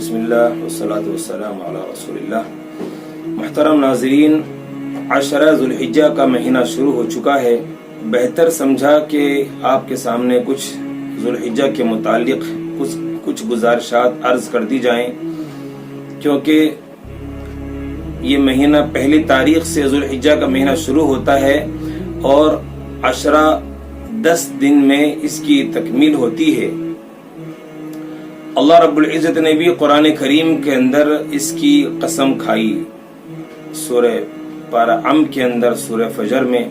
بسم اللہ والصلاة والسلام علی رسول اللہ۔ محترم ناظرین، عشرہ ذوالحجہ کا مہینہ شروع ہو چکا ہے۔ بہتر سمجھا کہ آپ کے سامنے کچھ ذوالحجہ کے متعلق کچھ گزارشات عرض کر دی جائیں، کیونکہ یہ مہینہ پہلی تاریخ سے ذوالحجہ کا مہینہ شروع ہوتا ہے اور عشرہ 10 دن میں اس کی تکمیل ہوتی ہے۔ اللہ رب العزت نے بھی قرآن کریم کے اندر اس کی قسم کھائی۔ سورہ پارہ کے اندر سورہ فجر میں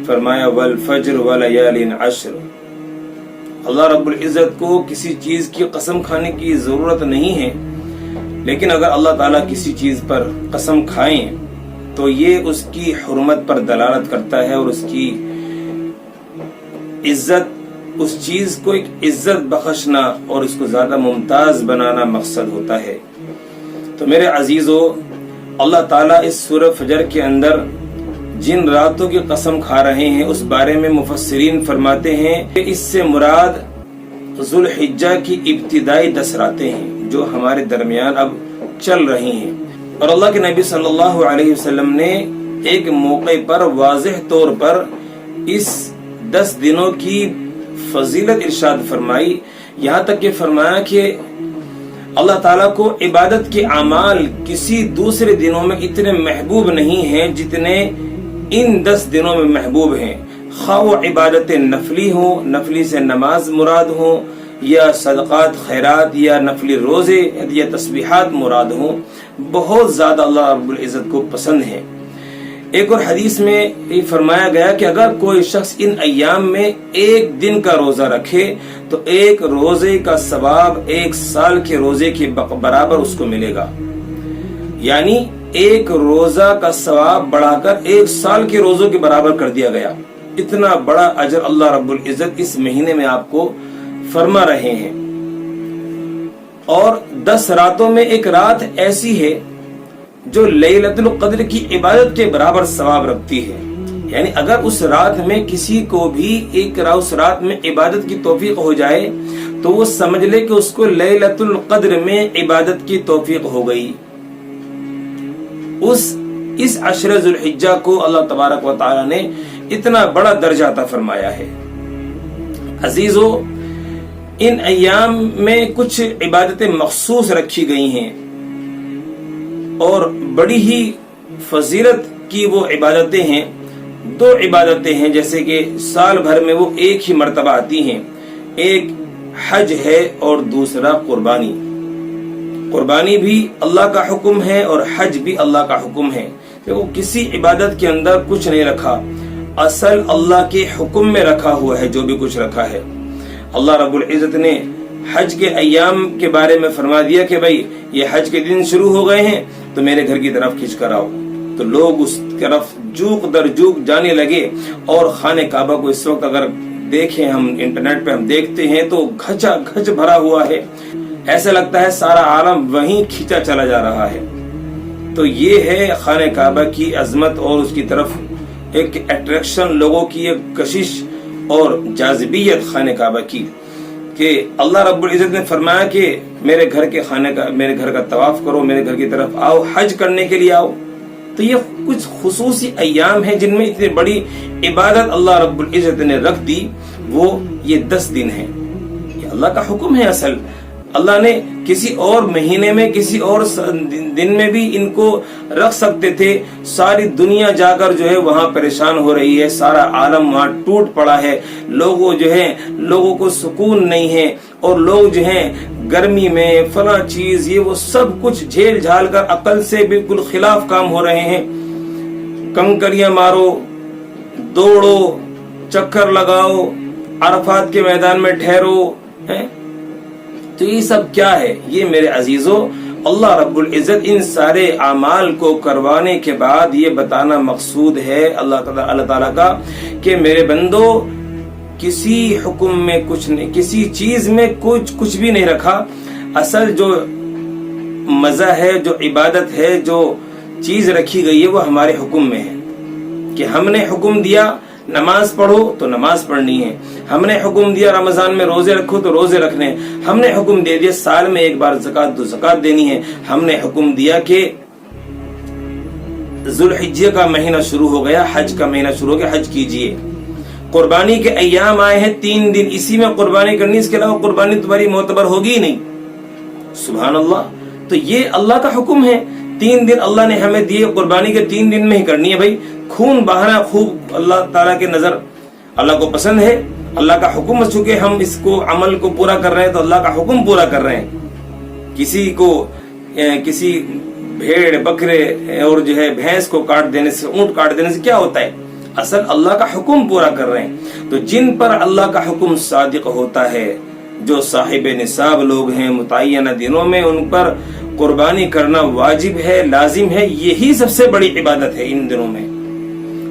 فرمایا والفجر ولیال عشر۔ اللہ رب العزت کو کسی چیز کی قسم کھانے کی ضرورت نہیں ہے، لیکن اگر اللہ تعالیٰ کسی چیز پر قسم کھائیں تو یہ اس کی حرمت پر دلالت کرتا ہے اور اس کی عزت، اس چیز کو ایک عزت بخشنا اور اس کو زیادہ ممتاز بنانا مقصد ہوتا ہے۔ تو میرے عزیزو، اللہ تعالیٰ اس سورہ فجر کے اندر جن راتوں کی قسم کھا رہے ہیں اس بارے میں مفسرین فرماتے ہیں کہ اس سے مراد ذوالحجہ کی ابتدائی 10 راتیں ہیں جو ہمارے درمیان اب چل رہی ہیں۔ اور اللہ کے نبی صلی اللہ علیہ وسلم نے ایک موقع پر واضح طور پر اس 10 دنوں کی فضیلت ارشاد فرمائی، یہاں تک کہ فرمایا کہ اللہ تعالیٰ کو عبادت کے اعمال کسی دوسرے دنوں میں اتنے محبوب نہیں ہیں جتنے ان 10 دنوں میں محبوب ہیں، خواہ وہ عبادت نفلی ہوں، نفلی سے نماز مراد ہوں، یا صدقات خیرات یا نفلی روزے یا تسبیحات مراد ہوں، بہت زیادہ اللہ رب العزت کو پسند ہے۔ ایک اور حدیث میں یہ فرمایا گیا کہ اگر کوئی شخص ان ایام میں ایک دن کا روزہ رکھے تو ایک روزے کا ثواب 1 سال کے روزے کے برابر اس کو ملے گا، یعنی ایک روزہ کا ثواب بڑھا کر 1 سال کے روزوں کے برابر کر دیا گیا۔ اتنا بڑا اجر اللہ رب العزت اس مہینے میں آپ کو فرما رہے ہیں۔ اور 10 راتوں میں ایک رات ایسی ہے جو لیلۃ القدر کی عبادت کے برابر ثواب رکھتی ہے، یعنی اگر اس رات میں کسی کو بھی اس رات میں عبادت کی توفیق ہو جائے تو وہ سمجھ لے کہ اس کو لیلۃ القدر میں عبادت کی توفیق ہو گئی۔ اس عشرہ ذوالحجہ کو اللہ تبارک و تعالی نے اتنا بڑا درجہ عطا فرمایا ہے۔ عزیزو، ان ایام میں کچھ عبادتیں مخصوص رکھی گئی ہیں اور بڑی ہی فضیلت کی وہ عبادتیں ہیں۔ 2 عبادتیں ہیں جیسے کہ سال بھر میں وہ ایک ہی مرتبہ آتی ہیں، ایک حج ہے اور دوسرا قربانی۔ قربانی بھی اللہ کا حکم ہے اور حج بھی اللہ کا حکم ہے، کہ وہ کسی عبادت کے اندر کچھ نہیں رکھا، اصل اللہ کے حکم میں رکھا ہوا ہے جو بھی کچھ رکھا ہے۔ اللہ رب العزت نے حج کے ایام کے بارے میں فرما دیا کہ بھائی یہ حج کے دن شروع ہو گئے ہیں تو میرے گھر کی طرف کھینچ کر آؤ، تو لوگ اس طرف جوق در جوق جانے لگے۔ اور خانہ کعبہ کو اس وقت اگر دیکھیں، ہم انٹرنیٹ پہ ہم دیکھتے ہیں تو گھچا گھچ بھرا ہوا ہے، ایسا لگتا ہے سارا عالم وہیں کھینچا چلا جا رہا ہے۔ تو یہ ہے خانہ کعبہ کی عظمت اور اس کی طرف ایک اٹریکشن، لوگوں کی ایک کشش اور جاذبیت خانہ کعبہ کی، کہ اللہ رب العزت نے فرمایا کہ میرے گھر کا طواف کرو، میرے گھر کی طرف آؤ، حج کرنے کے لیے آؤ۔ تو یہ کچھ خصوصی ایام ہیں جن میں اتنی بڑی عبادت اللہ رب العزت نے رکھ دی، وہ یہ 10 دن ہیں۔ یہ اللہ کا حکم ہے۔ اصل اللہ نے کسی اور مہینے میں، کسی اور دن میں بھی ان کو رکھ سکتے تھے۔ ساری دنیا جا کر جو ہے وہاں پریشان ہو رہی ہے، سارا عالم وہاں ٹوٹ پڑا ہے، لوگوں کو سکون نہیں ہے، اور لوگ جو ہیں گرمی میں فلاں چیز یہ وہ سب کچھ جھیل جھال کر عقل سے بالکل خلاف کام ہو رہے ہیں۔ کنکریاں مارو، دوڑو، چکر لگاؤ، عرفات کے میدان میں ٹھہرو، تو یہ سب کیا ہے؟ یہ میرے عزیزو، اللہ رب العزت ان سارے اعمال کو کروانے کے بعد یہ بتانا مقصود ہے اللہ تعالیٰ کا کہ میرے بندو، کسی حکم میں کچھ نہیں، کسی چیز میں کچھ بھی نہیں رکھا۔ اصل جو مزہ ہے، جو عبادت ہے، جو چیز رکھی گئی ہے وہ ہمارے حکم میں ہے، کہ ہم نے حکم دیا نماز پڑھو تو نماز پڑھنی ہے. ہم نے حکم دیا رمضان میں روزے رکھو تو روزے رکھنے ہیں. ہم نے حکم دے دیا سال میں ایک بار زکات تو زکات دینی ہے. ہم نے حکم دیا کہ ذوالحجہ کا مہینہ شروع ہو گیا, حج کا مہینہ شروع ہو گیا, حج کیجئے. قربانی کے ایام آئے ہیں 3 دن, اسی میں قربانی کرنی, اس کے علاوہ قربانی تمہاری معتبر ہوگی ہی نہیں. سبحان اللہ. تو یہ اللہ کا حکم ہے. 3 دن اللہ نے ہمیں دیے, قربانی کے 3 دن میں ہی کرنی ہے. بھائی خون بہانا خوب اللہ تعالیٰ کے نظر اللہ کو پسند ہے. اللہ کا حکم, چونکہ ہم اس کو عمل کو پورا کر رہے ہیں تو اللہ کا حکم پورا کر رہے ہیں. کسی بھیڑ بکرے اور جو ہے بھینس کو کاٹ دینے سے, اونٹ کاٹ دینے سے کیا ہوتا ہے؟ اصل اللہ کا حکم پورا کر رہے ہیں. تو جن پر اللہ کا حکم صادق ہوتا ہے, جو صاحب نصاب لوگ ہیں متعینہ دنوں میں, ان پر قربانی کرنا واجب ہے, لازم ہے. یہی سب سے بڑی عبادت ہے ان دنوں میں.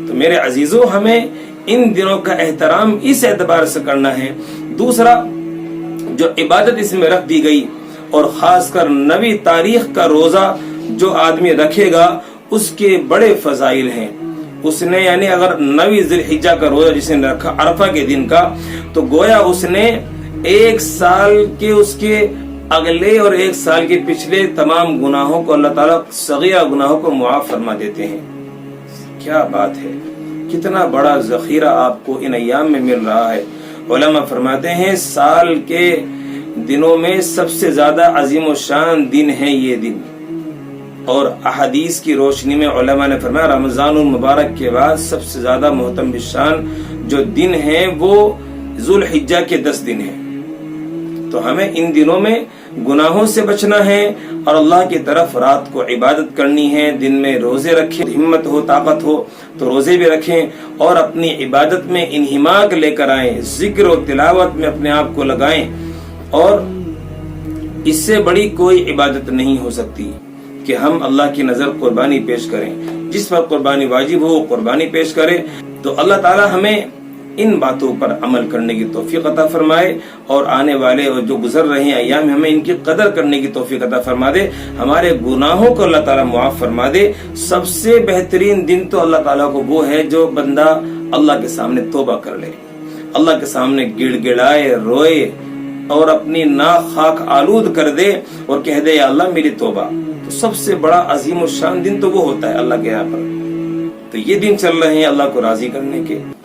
تو میرے عزیزوں, ہمیں ان دنوں کا احترام اس اعتبار سے کرنا ہے. دوسرا جو عبادت اس میں رکھ دی گئی, اور خاص کر نویں تاریخ کا روزہ جو آدمی رکھے گا اس کے بڑے فضائل ہیں. اس نے یعنی اگر 9 ذی الحجہ کا روزہ جس نے رکھا عرفہ کے دن کا, تو گویا اس نے 1 سال کے اس کے اگلے اور 1 سال کے پچھلے تمام گناہوں کو اللہ تعالیٰ صغیرہ گناہوں کو معاف فرما دیتے ہیں. کیا بات ہے, کتنا بڑا ذخیرہ آپ کو ان ایام میں مل رہا ہے. علماء فرماتے ہیں سال کے دنوں میں سب سے زیادہ عظیم و شان دن ہے یہ دن. اور احادیث کی روشنی میں علماء نے فرمایا رمضان المبارک کے بعد سب سے زیادہ محترم شان جو دن ہیں وہ ذوالحجہ کے 10 دن ہیں. تو ہمیں ان دنوں میں گناہوں سے بچنا ہے اور اللہ کی طرف رات کو عبادت کرنی ہے. دن میں روزے رکھیں, ہمت ہو طاقت ہو تو روزے بھی رکھیں, اور اپنی عبادت میں انہماک لے کر آئیں, ذکر و تلاوت میں اپنے آپ کو لگائیں. اور اس سے بڑی کوئی عبادت نہیں ہو سکتی کہ ہم اللہ کی نظر قربانی پیش کریں. جس پر قربانی واجب ہو وہ قربانی پیش کرے. تو اللہ تعالی ہمیں ان باتوں پر عمل کرنے کی توفیق عطا فرمائے, اور آنے والے اور جو گزر رہے ہیں ایام ہمیں ان کی قدر کرنے کی توفیق عطا فرما دے. ہمارے گناہوں کو اللہ تعالیٰ معاف فرما دے. سب سے بہترین دن تو اللہ تعالیٰ کو وہ ہے جو بندہ اللہ کے سامنے توبہ کر لے, اللہ کے سامنے گڑ گڑائے, روئے, اور اپنی ناک خاک آلود کر دے اور کہہ دے یا اللہ میری توبہ. تو سب سے بڑا عظیم و شان دن تو وہ ہوتا ہے اللہ کے یہاں پر. تو یہ دن چل رہے ہیں اللہ کو راضی کرنے کے.